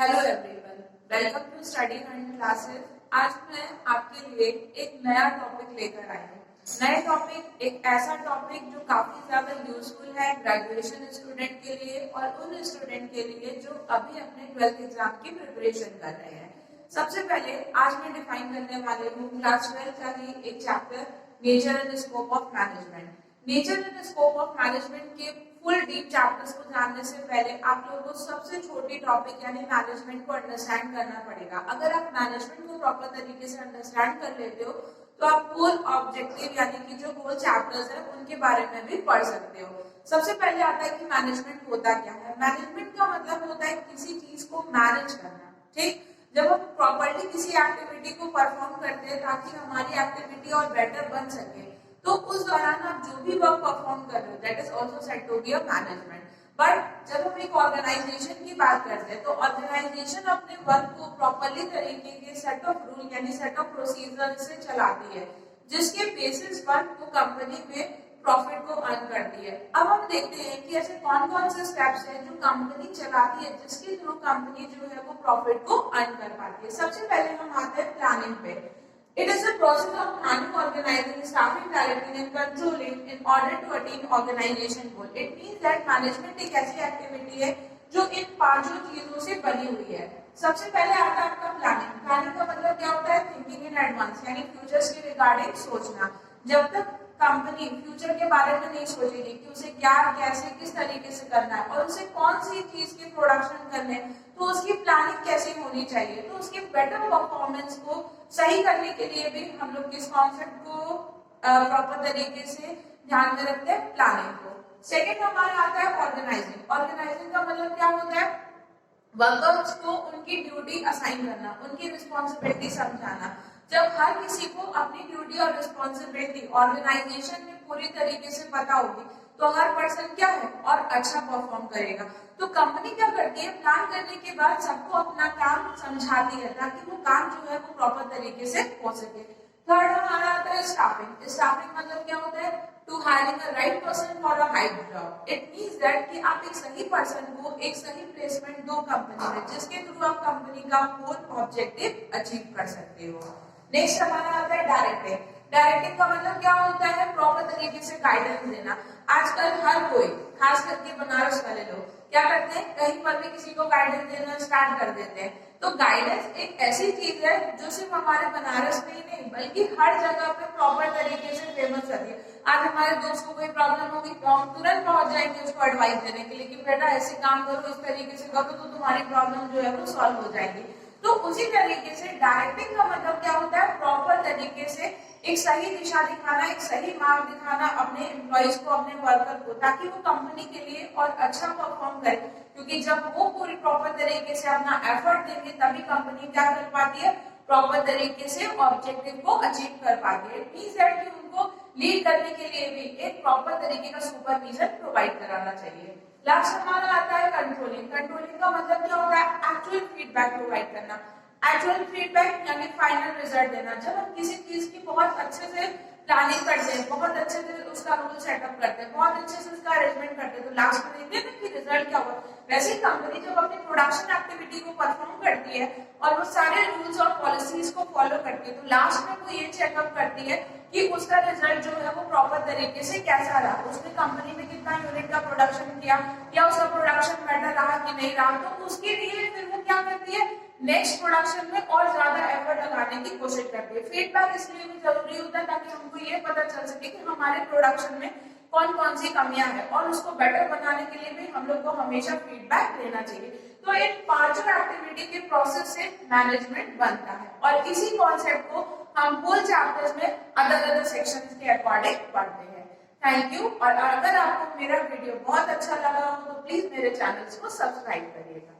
Hello everyone, welcome to study and classes. आज मैं आपके लिए एक नया टॉपिक लेकर आई हूँ। नया टॉपिक एक ऐसा टॉपिक जो काफी ज्यादा यूजफुल है ग्रेजुएशन स्टूडेंट के लिए और उन स्टूडेंट के लिए जो अभी अपने 12th एग्जाम की प्रिपरेशन कर रहे हैं। सबसे पहले आज मैं डिफाइन करने वाली हूँ क्लास 12 का ही एक chapter, nature and scope of management. Nature and scope of management के फुल डीप चैप्टर्स को जानने से पहले आप लोगों को सबसे छोटी टॉपिक यानी मैनेजमेंट को अंडरस्टैंड करना पड़ेगा। अगर आप मैनेजमेंट को प्रॉपर तरीके से अंडरस्टैंड कर लेते हो तो आप फुल ऑब्जेक्टिव यानी कि जो होल चैप्टर्स है उनके बारे में भी पढ़ सकते हो। सबसे पहले आता है कि मैनेजमेंट होता क्या है। मैनेजमेंट का मतलब होता है किसी चीज को मैनेज करना। ठीक, जब हम प्रॉपर्ली किसी एक्टिविटी को परफॉर्म करते हैं ताकि हमारी एक्टिविटी और बेटर बन सके, तो उस दौरान आप जो भी वर्क परफॉर्म कर रहे हो that is also said to be a management. But जब हम एक ऑर्गेनाइजेशन की बात करते हैं तो ऑर्गेनाइजेशन अपने वर्क को प्रॉपरली तरीके के सेट ऑफ रूल यानी सेट ऑफ प्रोसीजर से चलाती है, जिसके बेसिस पर वो कंपनी में प्रॉफिट को अर्न करती है। अब हम देखते हैं कि ऐसे कौन कौन से स्टेप्स हैं जो कंपनी चलाती है जिसके थ्रू कंपनी जो है वो प्रॉफिट को अर्न कर पाती है। सबसे पहले हम आते हैं प्लानिंग पे। It is the process of planning, organizing, staffing, directing and controlling in order to attain organization goal. It means that management एक ऐसी एक्टिविटी है जो इन पांचों चीजों से बनी हुई है। सबसे पहले आता है आपका प्लानिंग। प्लानिंग का मतलब क्या होता है? थिंकिंग इन एडवांस यानी फ्यूचर्स के रिगार्डिंग सोचना। जब तक कंपनी फ्यूचर के बारे में नहीं सोचेगी कि उसे क्या, कैसे, किस तरीके से करना है और उसे कौन सी चीज के प्रोडक्शन करने, तो उसकी प्लानिंग कैसे होनी चाहिए। तो उसके बेटर परफॉर्मेंस को सही करने के लिए भी हम लोग किस कॉन्सेप्ट को प्रॉपर तरीके से ध्यान में रखते हैं? प्लानिंग को। सेकेंड हमारा आता है ऑर्गेनाइजिंग। ऑर्गेनाइजिंग का मतलब क्या होता है? वर्कर्स को उनकी ड्यूटी असाइन करना, उनकी रिस्पॉन्सिबिलिटी समझाना। जब हर किसी को अपनी ड्यूटी और रिस्पॉन्सिबिलिटी ऑर्गेनाइजेशन में पूरी तरीके से पता होगी तो हर पर्सन क्या है और अच्छा परफॉर्म करेगा। तो कंपनी क्या करती है? प्लान करने के बाद सबको अपना काम समझाती है ताकि वो काम जो है वो प्रॉपर तरीके से हो सके। थर्ड हमारा आता है स्टाफिंग। स्टाफिंग मतलब क्या होता है? To hiring a right person for a high job. It means that कि आप एक सही पर्सन को एक सही प्लेसमेंट दो कंपनी में, जिसके थ्रू आप कंपनी का होल ऑब्जेक्टिव अचीव कर सकते हो। नेक्स्ट हमारा आता है डायरेक्टिंग। डायरेक्टिंग का मतलब क्या होता है? प्रॉपर तरीके से गाइडेंस देना। आजकल हर कोई, खास करके बनारस वाले लोग क्या करते हैं? कहीं पर भी किसी को गाइडेंस देना स्टार्ट कर देते हैं। तो गाइडेंस एक ऐसी चीज है जो सिर्फ हमारे बनारस में ही नहीं बल्कि हर जगह पे प्रॉपर तरीके से फेमस रहती है। आज हमारे दोस्त को कोई प्रॉब्लम होगी तो हम तुरंत पहुंच जाएंगे उसको एडवाइस देने के लिए कि बेटा ऐसे काम करो, इस तरीके से करो तो तुम्हारी प्रॉब्लम जो है वो सॉल्व हो जाएगी। तो उसी तरीके से डायरेक्टिंग का मतलब क्या होता है? प्रॉपर तरीके से एक सही दिशा दिखाना, एक सही मार्ग दिखाना अपने एम्प्लॉइज को, अपने वर्कर को, ताकि वो कंपनी के लिए और अच्छा परफॉर्म करे। क्योंकि जब वो पूरी प्रॉपर तरीके से अपना एफर्ट देंगे तभी कंपनी क्या कर पाती है? प्रॉपर तरीके से ऑब्जेक्टिव को अचीव कर पाती है। इट मींस दैट कि उनको लीड करने के लिए भी एक प्रॉपर तरीके का सुपरविजन प्रोवाइड कराना चाहिए। लास्ट हमारा आता है कंट्रोलिंग। कंट्रोलिंग का मतलब क्या होता है? एक्चुअल फीडबैक प्रोवाइड करना। एक्चुअल फीडबैक यानी फाइनल रिजल्ट देना। जब हम किसी चीज की बहुत अच्छे से प्लानिंग करते हैं, बहुत अच्छे से उसका रूल सेटअप करते हैं, बहुत अच्छे से उसका अरेंजमेंट करते हैं, तो लास्ट में देखते हैं ना कि रिजल्ट क्या हुआ। वैसे कंपनी जब अपनी प्रोडक्शन एक्टिविटी को परफॉर्म करती है और वो सारे रूल्स और पॉलिसीज को फॉलो करती है, तो लास्ट में वो ये चेकअप करती है कि उसका रिजल्ट जो है वो प्रॉपर तरीके से कैसा रहा, उसने कंपनी में कितना यूनिट का प्रोडक्शन किया या उसका प्रोडक्शन बेटर रहा कि नहीं रहा। तो उसके लिए फिर वो क्या करती है? नेक्स्ट प्रोडक्शन में और ज्यादा एफर्ट लगाने की कोशिश करती है। फीडबैक इसलिए भी जरूरी होता है ताकि हमको ये पता चल सके कि हमारे प्रोडक्शन में कौन कौन सी कमियां हैं और उसको बेटर बनाने के लिए भी हम लोग को हमेशा फीडबैक लेना चाहिए। तो इन पांचों एक्टिविटी के प्रोसेस से मैनेजमेंट बनता है और इसी कॉन्सेप्ट को हम होल चैप्टर्स में अलग अलग सेक्शंस के अकॉर्डिंग पढ़ते हैं। Thank you. और अगर आपको मेरा वीडियो बहुत अच्छा लगा हो तो प्लीज मेरे चैनल्स को सब्सक्राइब करिएगा।